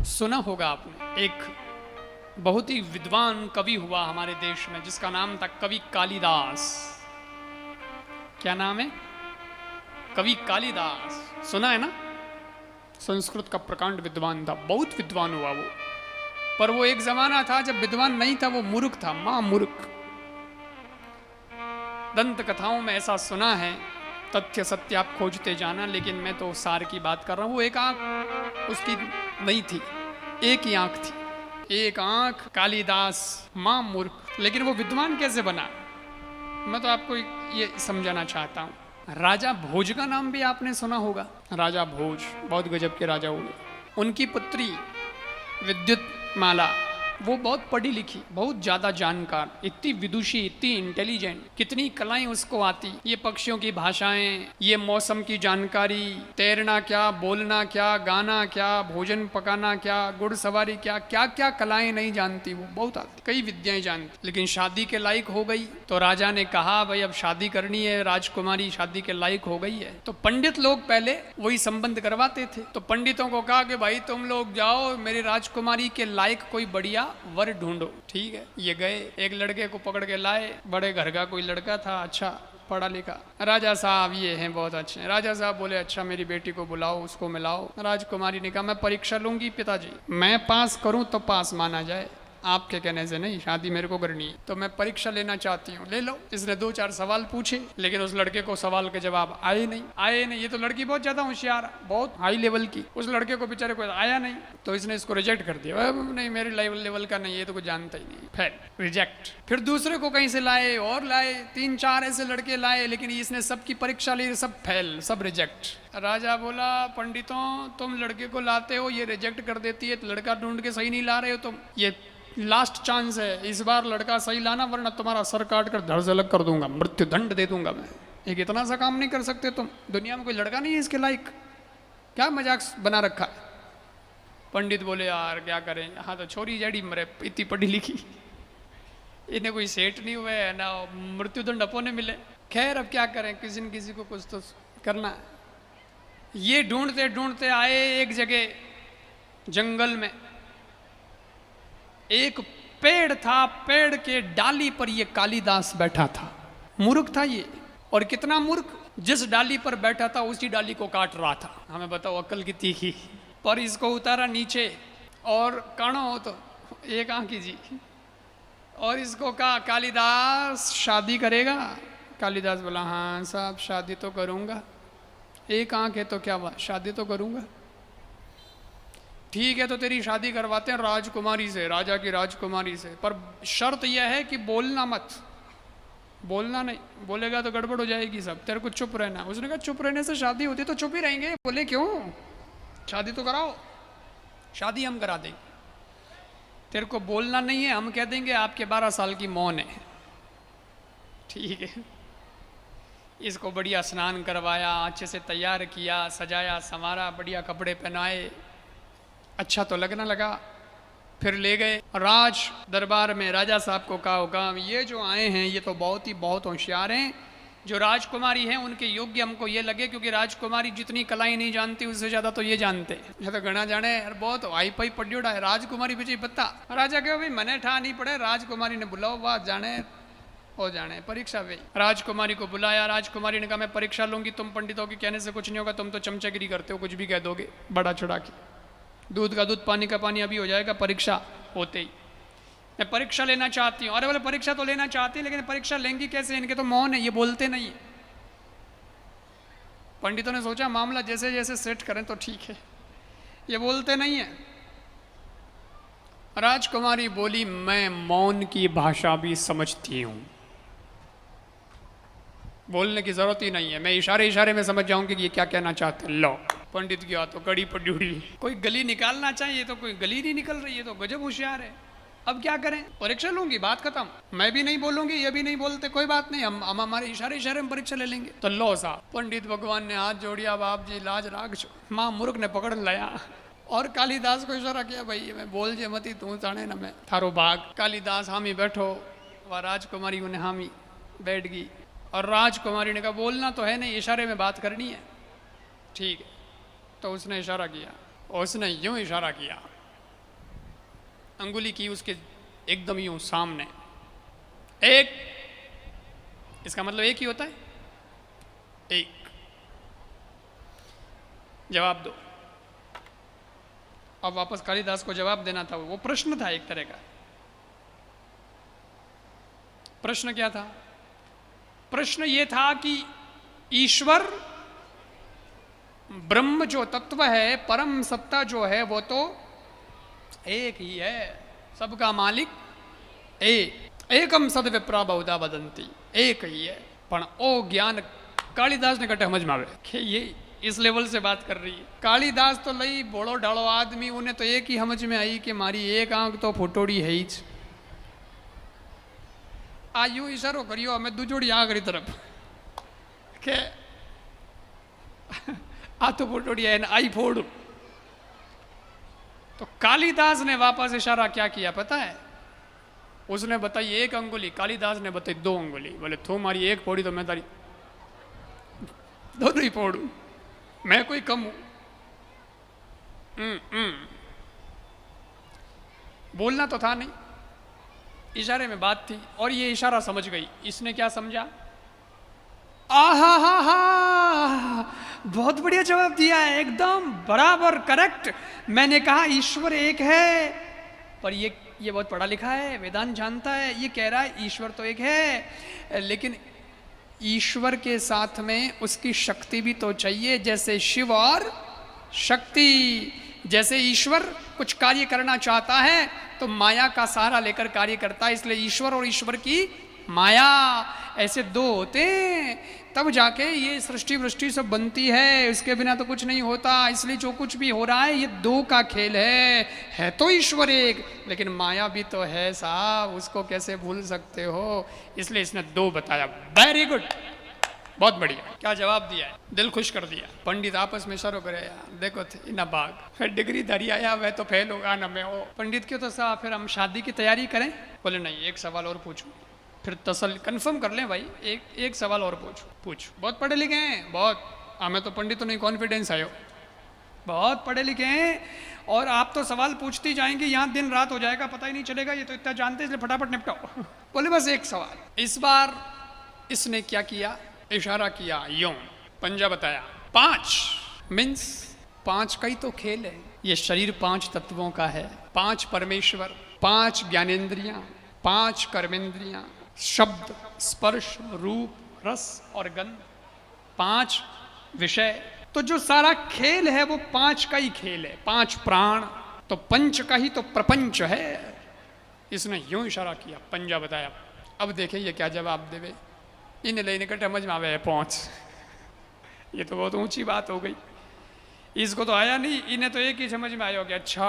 सुना होगा आपने, एक बहुत ही विद्वान कवि हुआ हमारे देश में जिसका नाम था कवि कालिदास। क्या नाम है? कवि कालिदास। सुना है ना? संस्कृत का प्रकांड विद्वान था, बहुत विद्वान हुआ वो। पर वो एक जमाना था जब विद्वान नहीं था, वो मूर्ख था, महामूर्ख। दंत कथाओं में ऐसा सुना है, तथ्य सत्य आप खोजते जाना, लेकिन मैं तो सार की बात कर रहा हूं। वो एक आंख उसकी नहीं थी, एक ही आंख थी, एक आंख। कालिदास महामूर्ख, लेकिन वो विद्वान कैसे बना? मैं तो आपको ये समझाना चाहता हूं। राजा भोज का नाम भी आपने सुना होगा। राजा भोज बहुत गजब के राजा हुए। उनकी पुत्री विद्युतमाला, वो बहुत पढ़ी लिखी, बहुत ज्यादा जानकार, इतनी विदुषी, इतनी इंटेलिजेंट, कितनी कलाएं उसको आती। ये पक्षियों की भाषाएं, ये मौसम की जानकारी, तैरना क्या, बोलना क्या, गाना क्या, भोजन पकाना क्या, घुड़सवारी क्या, क्या क्या कलाएं नहीं जानती वो, बहुत आती, कई विद्याएं जानती। लेकिन शादी के लायक हो गई तो राजा ने कहा भाई अब शादी करनी है, राजकुमारी शादी के लायक हो गई है। तो पंडित लोग पहले वही संबंध करवाते थे। तो पंडितों को कहा कि भाई तुम लोग जाओ, मेरी राजकुमारी के लायक कोई बढ़िया वर ढूंढो। ठीक है, ये गए, एक लड़के को पकड़ के लाए। बड़े घर का कोई लड़का था, अच्छा पढ़ा लिखा। राजा साहब ये हैं, बहुत अच्छे हैं। राजा साहब बोले अच्छा मेरी बेटी को बुलाओ, उसको मिलाओ। राजकुमारी ने कहा मैं परीक्षा लूंगी पिताजी, मैं पास करूं तो पास माना जाए, आपके कहने से नहीं, शादी मेरे को करनी है, तो मैं परीक्षा लेना चाहती हूँ, ले लो। इसने 2-4 सवाल पूछे, लेकिन उस लड़के को सवाल के जवाब आए नहीं। ये तो लड़की बहुत ज्यादा होशियार, बहुत हाई लेवल की, उस लड़के को बेचारे को आया नहीं, तो इसने इसको रिजेक्ट कर दिया। नहीं मेरे लेवल का नहीं, ये तो कुछ जानता ही नहीं, फिर रिजेक्ट। फिर दूसरे को कहीं से लाए और लाए, 3-4 ऐसे लड़के लाए, लेकिन इसने सबकी परीक्षा ली, सब फेल, सब रिजेक्ट। राजा बोला पंडितों तुम लड़के को लाते हो, ये रिजेक्ट कर देती है, तो लड़का ढूंढ के सही नहीं ला रहे हो तुम, ये लास्ट चांस है, इस बार लड़का सही लाना, वरना तुम्हारा सर काट कर धड़ से अलग कर दूंगा, मृत्यु दंड दे दूंगा मैं। एक इतना सा काम नहीं कर सकते तुम? दुनिया में कोई लड़का नहीं है इसके लायक, क्या मजाक बना रखा है? पंडित बोले यार क्या करें, हाँ तो छोरी जड़ी मरे, इतनी पढ़ी लिखी, इन्हें कोई सेठ नहीं हुए है ना, मृत्युदंड अपने मिले। खैर अब क्या करें, किसी न किसी को कुछ तो करना है। ये ढूंढते ढूंढते आए एक जगह जंगल में, एक पेड़ था, पेड़ के डाली पर ये कालिदास बैठा था। मूर्ख था ये, और कितना मूर्ख, जिस डाली पर बैठा था उसी डाली को काट रहा था। हमें बताओ अक्ल की तीखी। पर इसको उतारा नीचे, और कानो हो तो एक आंखी जी, और इसको कहा कालिदास शादी करेगा? कालिदास बोला हाँ साहब शादी तो करूंगा, एक आंख है तो क्या बात, शादी तो करूंगा। ठीक है तो तेरी शादी करवाते हैं राजकुमारी से, राजा की राजकुमारी से, पर शर्त यह है कि बोलना मत, बोलना नहीं, बोलेगा तो गड़बड़ हो जाएगी सब, तेरे को चुप रहना। उसने कहा चुप रहने से शादी होती तो चुप ही रहेंगे। बोले क्यों, शादी तो कराओ। शादी हम करा देंगे, तेरे को बोलना नहीं है, हम कह देंगे आपके 12 साल की मौन है। ठीक है, इसको बढ़िया स्नान करवाया, अच्छे से तैयार किया, सजाया संवारा, बढ़िया कपड़े पहनाए, अच्छा तो लगना लगा। फिर ले गए राज दरबार में। राजा साहब को कहा होगा ये जो आए हैं ये तो बहुत होशियार हैं, जो राजकुमारी हैं उनके योग्य हमको ये लगे, क्योंकि राजकुमारी जितनी कलाएं नहीं जानती उससे ज्यादा तो ये जानते हैं। ये तो गणा जाने यार, बहुत हाई फाई पड्योड़ा है, राजकुमारी पीछे पत्ता। राजा कहो भाई मने ठा नहीं पड़े, राजकुमारी ने बुलाओ, वाह जाने हो जाने परीक्षा वे। राजकुमारी को बुलाया, राजकुमारी ने कहा मैं परीक्षा लूंगी, तुम पंडितों के कहने से कुछ नहीं होगा, तुम तो चमचागिरी करते हो, कुछ भी कह दोगे बड़ा चढ़ा के, दूध का दूध पानी का पानी अभी हो जाएगा परीक्षा होते ही। मैं परीक्षा लेना चाहती हूँ। अरे बोले परीक्षा तो लेना चाहती है, लेकिन परीक्षा लेंगी कैसे, इनके तो मौन है, ये बोलते नहीं है। पंडितों ने सोचा मामला जैसे जैसे सेट करें तो ठीक है, ये बोलते नहीं है। राजकुमारी बोली मैं मौन की भाषा भी समझती हूँ, बोलने की जरूरत ही नहीं है, मैं इशारे में समझ जाऊंगी कि ये क्या कहना चाहते हैं। लो पंडित की तो कड़ी पड्यूड़ी, कोई गली निकालना चाहिए तो कोई गली नहीं निकल रही है, तो गजब होशियार है। अब क्या करें, परीक्षा लूंगी, बात खत्म, मैं भी नहीं बोलूंगी, ये भी नहीं बोलते, कोई बात नहीं, हम हमारे इशारे में परीक्षा ले लेंगे। तो लो साहब पंडित भगवान ने हाथ जोड़िया, बाप जी लाज राख छो। माँ मूर्ख ने पकड़ लाया और कालिदास को इशारा किया, भाई मैं बोल जे मती तू जाने ना मैं थारो भाग। कालिदास हामी बैठो, वह राजकुमारी उन्हें हामी बैठ गई, और राजकुमारी ने कहा बोलना तो है नहीं, इशारे में बात करनी है। ठीक है। तो उसने इशारा किया, उसने यूं इशारा किया, अंगुली की उसके एकदम यूं सामने, एक, इसका मतलब एक ही होता है, एक। जवाब दो। अब वापस कालिदास को जवाब देना था, वो प्रश्न था एक तरह का। प्रश्न क्या था? प्रश्न ये था कि ईश्वर ब्रह्म जो तत्व है, परम सत्ता जो है, वो तो एक ही है, सबका मालिक एकम सद विप्रा बहुधा वदंती, एक ही है। पण ओ ज्ञान कालिदास ने कटे समझ में आवे कि ये इस लेवल से बात कर रही है। कालिदास तो लई बोलो ढालो आदमी, उन्हें तो एक ही समझ में आई कि मारी एक आंख तो फुटोड़ी है ही। आ यू इशारो करियो हमें दूजोड़ी आगरी तरफ के आ तो फुटोड़ी है आई फोड़ू। तो कालिदास ने वापस इशारा क्या किया पता है? उसने बताई एक अंगुली, कालिदास ने बताई 2 अंगुली। बोले तू मारी एक फोड़ी तो मैं तारी दोनों ही फोड़ू, मैं कोई कम हूं? बोलना तो था नहीं, इशारे में बात थी, और ये इशारा समझ गई। इसने क्या समझा? आहा हा हा, बहुत बढ़िया जवाब दिया है, एकदम बराबर करेक्ट। मैंने कहा ईश्वर एक है, पर ये बहुत पढ़ा लिखा है, वेदांत जानता है, ये कह रहा है ईश्वर तो एक है, लेकिन ईश्वर के साथ में उसकी शक्ति भी तो चाहिए, जैसे शिव और शक्ति। जैसे ईश्वर कुछ कार्य करना चाहता है तो माया का सहारा लेकर कार्य करता है, इसलिए ईश्वर और ईश्वर की माया ऐसे 2 होते हैं, तब जाके ये सृष्टि वृष्टि सब बनती है, इसके बिना तो कुछ नहीं होता। इसलिए जो कुछ भी हो रहा है ये 2 का खेल है तो ईश्वर एक, लेकिन माया भी तो है साहब, उसको कैसे भूल सकते हो? इसलिए इसने 2 बताया। वेरी गुड, बहुत बढ़िया। क्या जवाब दिया है, दिल खुश कर दिया। पंडित आपस में इशारों करे, यार देखो इना बाग फिर डिग्री धरी आया, वह तो फेल होगा ना मैं हो। पंडित क्यों तो साहब फिर हम शादी की तैयारी करें? बोले नहीं, एक सवाल और पूछूं, फिर तसल कंफर्म कर लें भाई, एक सवाल और पूछ। बहुत पढ़े लिखे हैं, बहुत, हमें तो पंडित तो नहीं कॉन्फिडेंस आयो, बहुत पढ़े लिखे हैं, और आप तो सवाल पूछती जाएंगे, यहाँ दिन रात हो जाएगा, पता ही नहीं चलेगा, ये तो इतना जानते हैं, इसलिए फटाफट निपटाओ। बोले बस एक सवाल। इस बार इसने क्या किया? इशारा किया, यूं पंजा बताया। 5 मीन्स 5 का ही तो खेल है ये। शरीर 5 तत्वों का है, 5 परमेश्वर, 5 ज्ञानेंद्रियां, 5 कर्मेंद्रियां, शब्द, स्पर्श, रूप, रस और गंध, 5 विषय। तो जो सारा खेल है वो 5 का ही खेल है। 5 प्राण, तो पंच का ही तो प्रपंच है। इसने यूं इशारा किया, पंजा बताया। अब देखिए ये क्या जवाब देवे। इन्हें लेने का समझ में आवे पहुंच, ये तो बहुत ऊंची बात हो गई। इसको तो आया नहीं, इन्हें तो एक ही समझ में आया कि अच्छा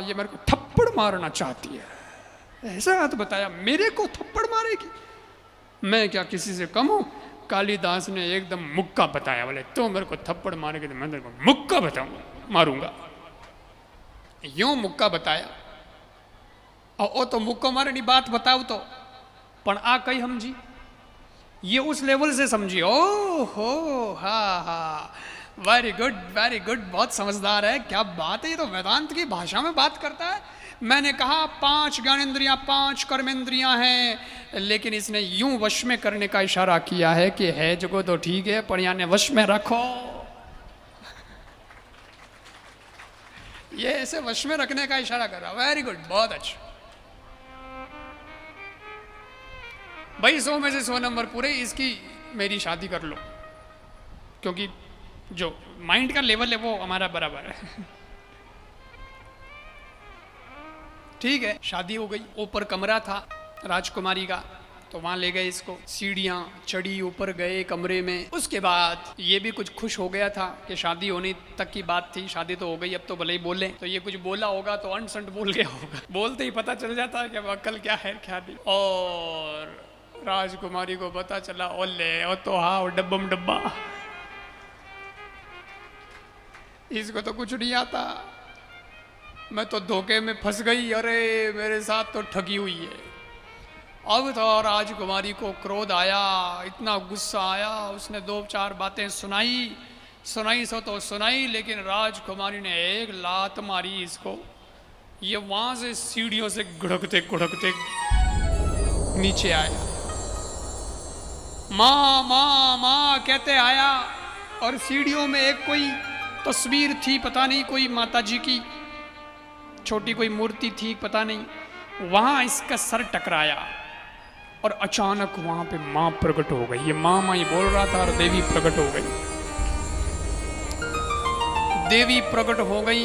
ये मेरे को थप्पड़ मारना चाहती है, ऐसा तो बताया, मेरे को थप्पड़ मारेगी, मैं क्या किसी से कम हूं? कालिदास ने एकदम मुक्का बताया। बोले तो मेरे को थप्पड़ मारेगी तो मैं तेरे को मुक्का बताऊंगा, मारूंगा। यूं मुक्का बताया, और ओ तो मुक्का मारे नहीं, बात बताओ तो, पण आ कई समझी, ये उस लेवल से समझी। ओ हो हा हा, वेरी गुड, बहुत समझदार है, क्या बात है, ये तो वेदांत की भाषा में बात करता है। मैंने कहा 5 ज्ञानेंद्रियां, 5 कर्मेंद्रियां हैं, लेकिन इसने यूं वश में करने का इशारा किया है कि है जगह तो ठीक है, पर यानी वश में रखो। ये ऐसे वश में रखने का इशारा कर रहा। वेरी गुड, बहुत अच्छा भाई। 100 में से 100 नंबर पूरे, इसकी मेरी शादी कर लो, क्योंकि जो माइंड का लेवल है वो हमारा बराबर है। ठीक है, शादी हो गई। ऊपर कमरा था राजकुमारी का, तो वहां ले गए इसको, सीढ़ियां चढ़ी, ऊपर गए कमरे में। उसके बाद ये भी कुछ खुश हो गया था कि शादी होने तक की बात थी, शादी तो हो गई, अब तो भले ही बोले। तो ये कुछ बोला होगा तो अनसंट बोल गया होगा, बोलते ही पता चल जाता है कि अक्ल क्या है क्या नहीं। और राजकुमारी को पता चला, ओले ओ तो हाँ डब्बम डब्बा, इसको तो कुछ नहीं आता, मैं तो धोखे में फंस गई, अरे मेरे साथ तो ठगी हुई है। अब तो राजकुमारी को क्रोध आया, इतना गुस्सा आया, उसने 2-4 बातें सुनाई सुनाई सो तो सुनाई, लेकिन राजकुमारी ने एक लात मारी इसको, ये वहां से सीढ़ियों से गुड़कते गुड़कते नीचे आया। माँ माँ माँ कहते आया, और सीढ़ियों में एक कोई तस्वीर थी, पता नहीं कोई माता जी की छोटी कोई मूर्ति थी, पता नहीं, वहां इसका सर टकराया और अचानक वहां पे मां प्रकट हो गई। ये मां मां ही बोल रहा था और देवी प्रकट हो गई। देवी प्रकट हो गई,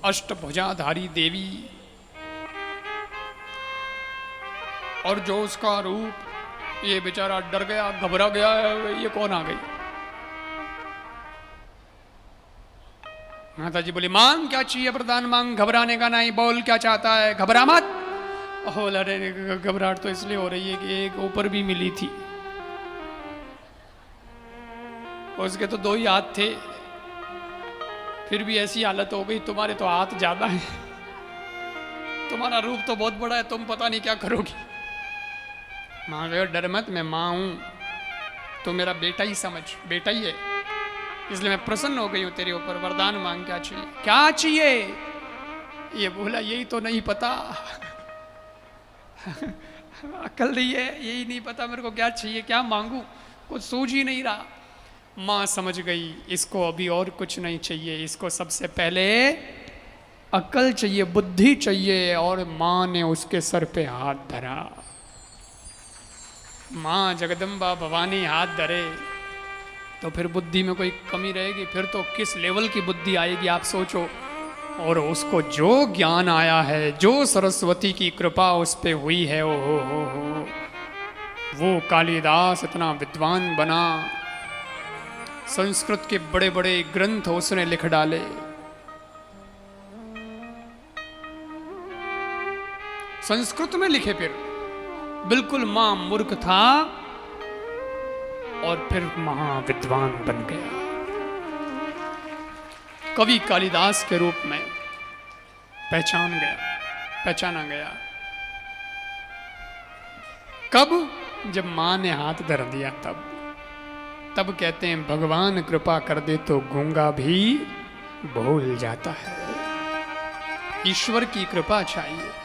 अष्टभुजाधारी देवी, और जो उसका रूप, ये बेचारा डर गया, घबरा गया, ये कौन आ गई। माता जी बोली, मांग क्या चाहिए वरदान मांग, घबराने का नहीं, बोल क्या चाहता है, घबरा मत। अरे घबराहट तो इसलिए हो रही है कि एक ऊपर भी मिली थी, उसके तो 2 ही हाथ थे, फिर भी ऐसी हालत हो गई, तुम्हारे तो हाथ ज्यादा है, तुम्हारा रूप तो बहुत बड़ा है, तुम पता नहीं क्या करोगी। मां कहो डर मत, मैं मां हूं, तो मेरा बेटा ही समझ, बेटा ही है, इसलिए मैं प्रसन्न हो गई हूं तेरे ऊपर। वरदान मांग क्या चाहिए, क्या चाहिए। ये बोला यही तो नहीं पता अकल नहीं है, यही नहीं पता मेरे को क्या चाहिए, क्या मांगू, कुछ सूझ ही नहीं रहा। माँ समझ गई इसको अभी और कुछ नहीं चाहिए, इसको सबसे पहले अकल चाहिए, बुद्धि चाहिए, और माँ ने उसके सर पे हाथ धरा। माँ जगदम्बा भवानी हाथ धरे तो फिर बुद्धि में कोई कमी रहेगी, फिर तो किस लेवल की बुद्धि आएगी आप सोचो। और उसको जो ज्ञान आया है, जो सरस्वती की कृपा उस पे हुई है, ओ हो, वो कालिदास इतना विद्वान बना, संस्कृत के बड़े बड़े ग्रंथ उसने लिख डाले। संस्कृत में लिखे, फिर बिल्कुल मां मूर्ख था और फिर महाविद्वान बन गया, कवि कालिदास के रूप में पहचाना गया। कब, जब मां ने हाथ धर दिया, तब कहते हैं भगवान कृपा कर दे तो गूंगा भी बोल जाता है। ईश्वर की कृपा चाहिए।